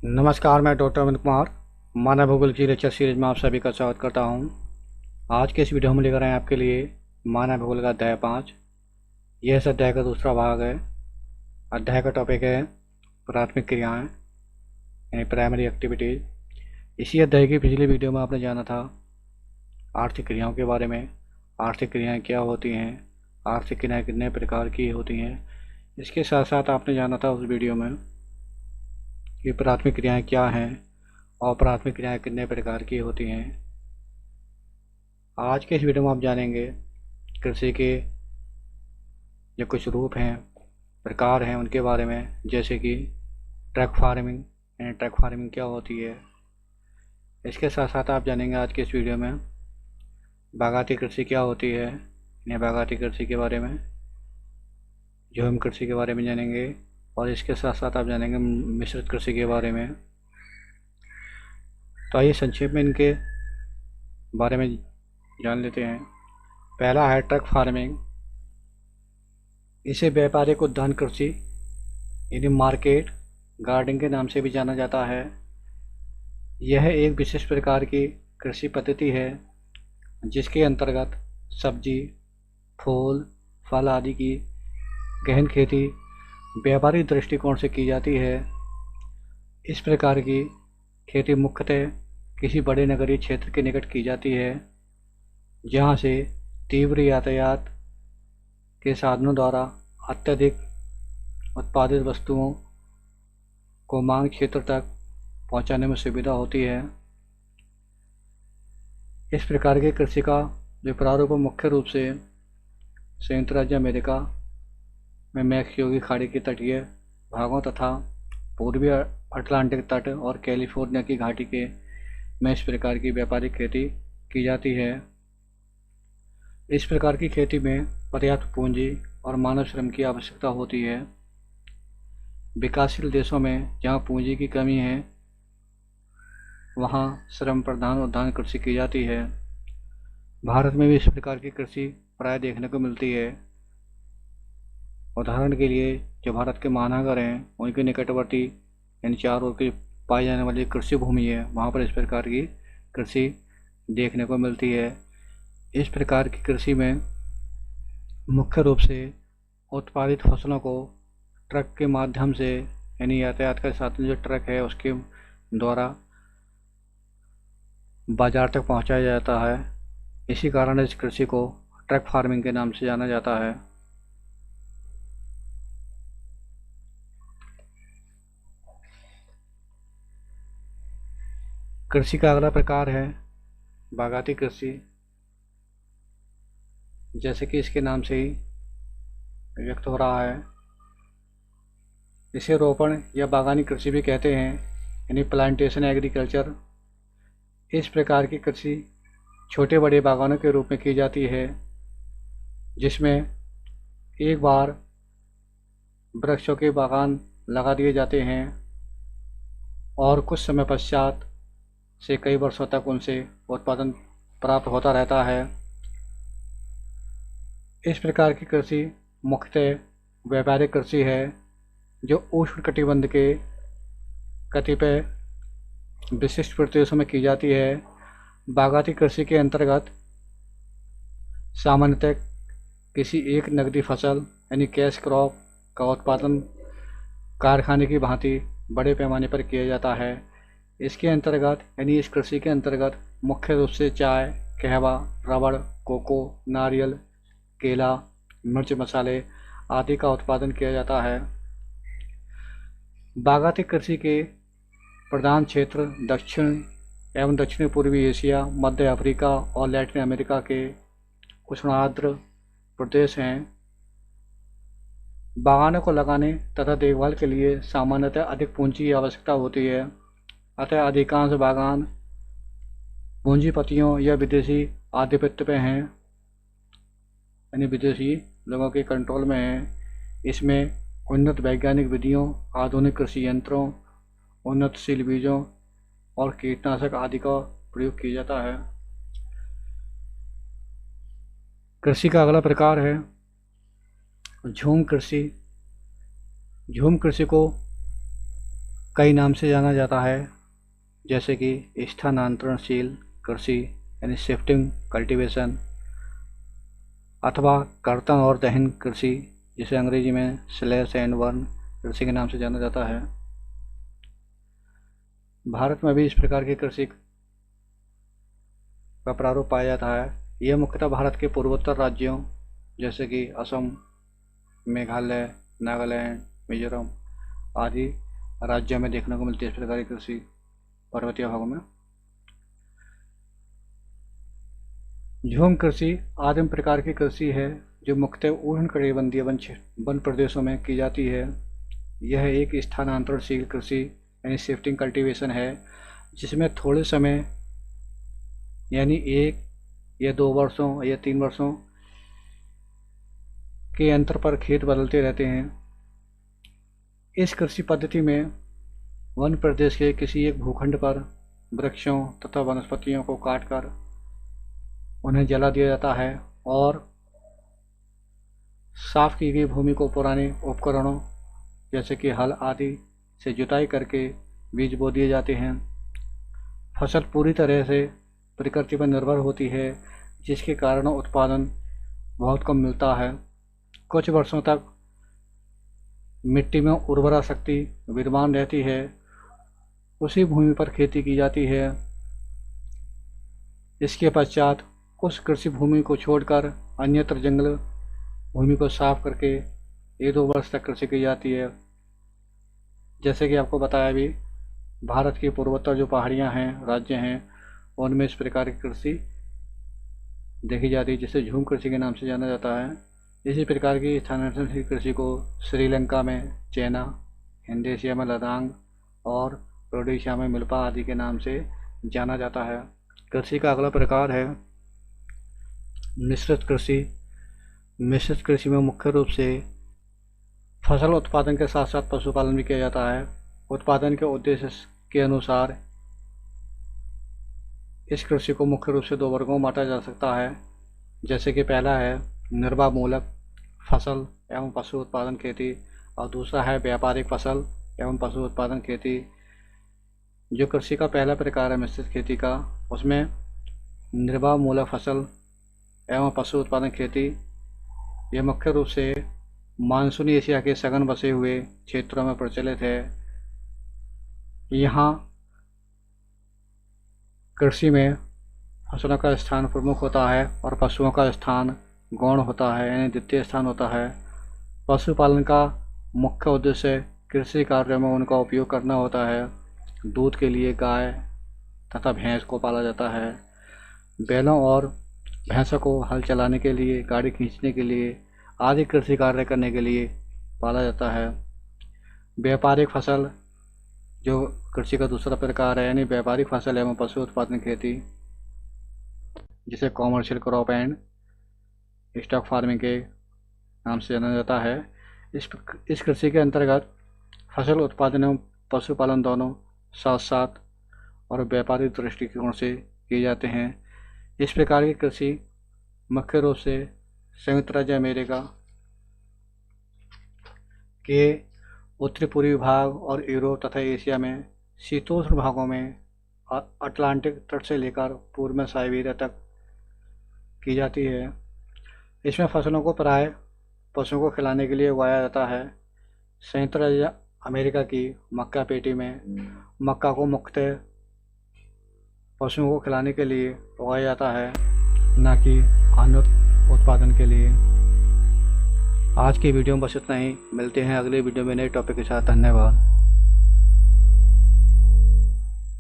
नमस्कार, मैं डॉक्टर अमित कुमार मानव भूगोल की लेक्चर सीरीज में आप सभी का स्वागत करता हूं। आज के इस वीडियो में लेकर आए हैं आपके लिए मानव भूगोल का अध्याय 5। यह इस अध्याय का दूसरा भाग है। अध्याय का टॉपिक है प्राथमिक क्रियाएं यानी प्राइमरी एक्टिविटीज। इसी अध्याय की पिछली वीडियो में आपने जाना था आर्थिक क्रियाओं के बारे में। आर्थिक क्रियाएँ क्या होती हैं, आर्थिक क्रियाएँ कितने प्रकार की होती हैं। इसके साथ साथ आपने जाना था उस वीडियो में कि प्राथमिक क्रियाएँ क्या हैं और प्राथमिक क्रियाएँ कितने प्रकार की होती हैं। आज के इस वीडियो में आप जानेंगे कृषि के जो कुछ रूप हैं, प्रकार हैं, उनके बारे में, जैसे कि ट्रक फार्मिंग यानी ट्रक फार्मिंग क्या होती है। इसके साथ साथ आप जानेंगे आज के इस वीडियो में बागायती कृषि क्या होती है यानी बागायती कृषि के बारे में, झूम कृषि के बारे में जानेंगे। और इसके साथ साथ आप जानेंगे मिश्रित कृषि के बारे में। तो आइए संक्षेप में इनके बारे में जान लेते हैं। पहला है ट्रक फार्मिंग। इसे व्यापारिक उद्यान कृषि यानी मार्केट गार्डनिंग के नाम से भी जाना जाता है। यह एक विशेष प्रकार की कृषि पद्धति है जिसके अंतर्गत सब्जी, फूल, फल आदि की गहन खेती व्यापारिक दृष्टिकोण से की जाती है। इस प्रकार की खेती मुख्यतः किसी बड़े नगरीय क्षेत्र के निकट की जाती है जहाँ से तीव्र यातायात के साधनों द्वारा अत्यधिक उत्पादित वस्तुओं को मांग क्षेत्र तक पहुँचाने में सुविधा होती है। इस प्रकार की कृषि का जो प्रारूप मुख्य रूप से संयुक्त राज्य अमेरिका में मैक्सिको की खाड़ी के तटीय भागों तथा पूर्वी अटलांटिक तट और कैलिफोर्निया की घाटी के में इस प्रकार की व्यापारिक खेती की जाती है। इस प्रकार की खेती में पर्याप्त पूंजी और मानव श्रम की आवश्यकता होती है। विकासशील देशों में जहाँ पूंजी की कमी है वहाँ श्रम प्रधान उद्यान कृषि की जाती है। भारत में भी इस प्रकार की कृषि प्राय देखने को मिलती है। उदाहरण के लिए जो भारत के महानगर हैं उनके निकटवर्ती इन चारों ओर की पाई जाने वाली कृषि भूमि है, वहाँ पर इस प्रकार की कृषि देखने को मिलती है। इस प्रकार की कृषि में मुख्य रूप से उत्पादित फसलों को ट्रक के माध्यम से यानी यातायात का साधन जो ट्रक है उसके द्वारा बाजार तक पहुंचाया जाता है। इसी कारण इस कृषि को ट्रक फार्मिंग के नाम से जाना जाता है। कृषि का अगला प्रकार है बागायती कृषि। जैसे कि इसके नाम से ही व्यक्त हो रहा है, इसे रोपण या बागानी कृषि भी कहते हैं यानी प्लांटेशन एग्रीकल्चर। इस प्रकार की कृषि छोटे बड़े बागानों के रूप में की जाती है जिसमें एक बार वृक्षों के बागान लगा दिए जाते हैं और कुछ समय पश्चात से कई वर्षों तक उनसे उत्पादन प्राप्त होता रहता है। इस प्रकार की कृषि मुख्यतः व्यापारिक कृषि है जो उष्णकटिबंध के कतिपय विशिष्ट प्रदेशों में की जाती है। बागायती कृषि के अंतर्गत सामान्यतः किसी एक नकदी फसल यानी कैश क्रॉप का उत्पादन कारखाने की भांति बड़े पैमाने पर किया जाता है। इसके अंतर्गत यानी इस कृषि के अंतर्गत मुख्य रूप से चाय, कहवा, रबड़, कोको, नारियल, केला, मिर्च मसाले आदि का उत्पादन किया जाता है। बागायती कृषि के प्रधान क्षेत्र दक्षिण एवं दक्षिण पूर्वी एशिया, मध्य अफ्रीका और लैटिन अमेरिका के उष्णार्द्र प्रदेश हैं। बागानों को लगाने तथा देखभाल के लिए सामान्यतः अधिक पूंजी की आवश्यकता होती है, अतः अधिकांश बागान पूंजीपतियों या विदेशी आधिपत्य पे हैं यानी विदेशी लोगों के कंट्रोल में हैं। इसमें उन्नत वैज्ञानिक विधियों, आधुनिक कृषि यंत्रों, उन्नतशील बीजों और कीटनाशक आदि का प्रयोग किया जाता है। कृषि का अगला प्रकार है झूम कृषि। झूम कृषि को कई नाम से जाना जाता है, जैसे कि स्थानांतरणशील कृषि यानी शिफ्टिंग कल्टीवेशन, अथवा कर्तन और दहन कृषि, जिसे अंग्रेजी में स्लैश एंड बर्न कृषि के नाम से जाना जाता है। भारत में भी इस प्रकार की कृषि का प्रारूप पाया जाता है। यह मुख्यतः भारत के पूर्वोत्तर राज्यों जैसे कि असम, मेघालय, नागालैंड, मिजोरम आदि राज्यों में देखने को मिलती है इस प्रकार की कृषि पर्वतीय भागों में। झूम कृषि आदिम प्रकार की कृषि है जो मुख्यतः उष्णकटिबंधीय वन प्रदेशों में की जाती है। यह एक स्थानांतरणशील कृषि यानी शिफ्टिंग कल्टीवेशन है, जिसमें थोड़े समय यानी 1 या 2 वर्षों या 3 वर्षों के अंतर पर खेत बदलते रहते हैं। इस कृषि पद्धति में वन प्रदेश के किसी एक भूखंड पर वृक्षों तथा वनस्पतियों को काटकर उन्हें जला दिया जाता है और साफ की गई भूमि को पुराने उपकरणों जैसे कि हल आदि से जुताई करके बीज बो दिए जाते हैं। फसल पूरी तरह से प्रकृति पर निर्भर होती है, जिसके कारण उत्पादन बहुत कम मिलता है। कुछ वर्षों तक मिट्टी में उर्वरा शक्ति विद्यमान रहती है, उसी भूमि पर खेती की जाती है। इसके पश्चात उस कृषि भूमि को छोड़कर अन्यत्र जंगल भूमि को साफ करके 1-2 वर्ष तक कृषि की जाती है। जैसे कि आपको बताया भी, भारत की पूर्वोत्तर जो पहाड़ियाँ हैं, राज्य हैं, उनमें इस प्रकार की कृषि देखी जाती है, जिसे झूम कृषि के नाम से जाना जाता है। इसी प्रकार की स्थानांतरण कृषि को श्रीलंका में चैना, इंडोनेशिया में लद्दाख और रोडेशिया में मिल्पा आदि के नाम से जाना जाता है। कृषि का अगला प्रकार है मिश्रित कृषि। मिश्रित कृषि में मुख्य रूप से फसल उत्पादन के साथ साथ पशुपालन भी किया जाता है। उत्पादन के उद्देश्य के अनुसार इस कृषि को मुख्य रूप से 2 वर्गों में बांटा जा सकता है, जैसे कि पहला है निर्वाह मूलक फसल एवं पशु उत्पादन खेती और दूसरा है व्यापारिक फसल एवं पशु उत्पादन खेती। जो कृषि का पहला प्रकार है मिश्रित खेती का, उसमें निर्वाह मूलक फसल एवं पशु उत्पादन खेती यह मुख्य रूप से मानसूनी एशिया के सघन बसे हुए क्षेत्रों में प्रचलित है। यहाँ कृषि में फसलों का स्थान प्रमुख होता है और पशुओं का स्थान गौण होता है, यानी द्वितीय स्थान होता है। पशुपालन का मुख्य उद्देश्य कृषि कार्यों में उनका उपयोग करना होता है। दूध के लिए गाय तथा भैंस को पाला जाता है। बैलों और भैंसों को हल चलाने के लिए, गाड़ी खींचने के लिए आदि कृषि कार्य करने के लिए पाला जाता है। व्यापारिक फसल जो कृषि का दूसरा प्रकार है, यानी व्यापारिक फसल एवं पशु उत्पादन खेती, जिसे commercial crop and stock farming के नाम से जाना जाता है। इस कृषि के अंतर्गत फसल उत्पादन एवं पशुपालन दोनों साथ साथ और व्यापारिक दृष्टिकोण से किए जाते हैं। इस प्रकार की कृषि मुख्य रूप से संयुक्त राज्य अमेरिका के उत्तरी पूर्वी भाग और यूरोप तथा एशिया में शीतोष्ण भागों में अटलांटिक तट से लेकर पूर्व में साइबेरिया तक की जाती है। इसमें फसलों को प्राय पशुओं को खिलाने के लिए उगाया जाता है। संयुक्त राज्य अमेरिका की मक्का पेटी में मक्का को मुख्यतः पशुओं को खिलाने के लिए उगाया जाता है, न कि अन्य उत्पादन के लिए। आज की वीडियो में बस इतना ही। मिलते हैं अगले वीडियो में नए टॉपिक के साथ। धन्यवाद।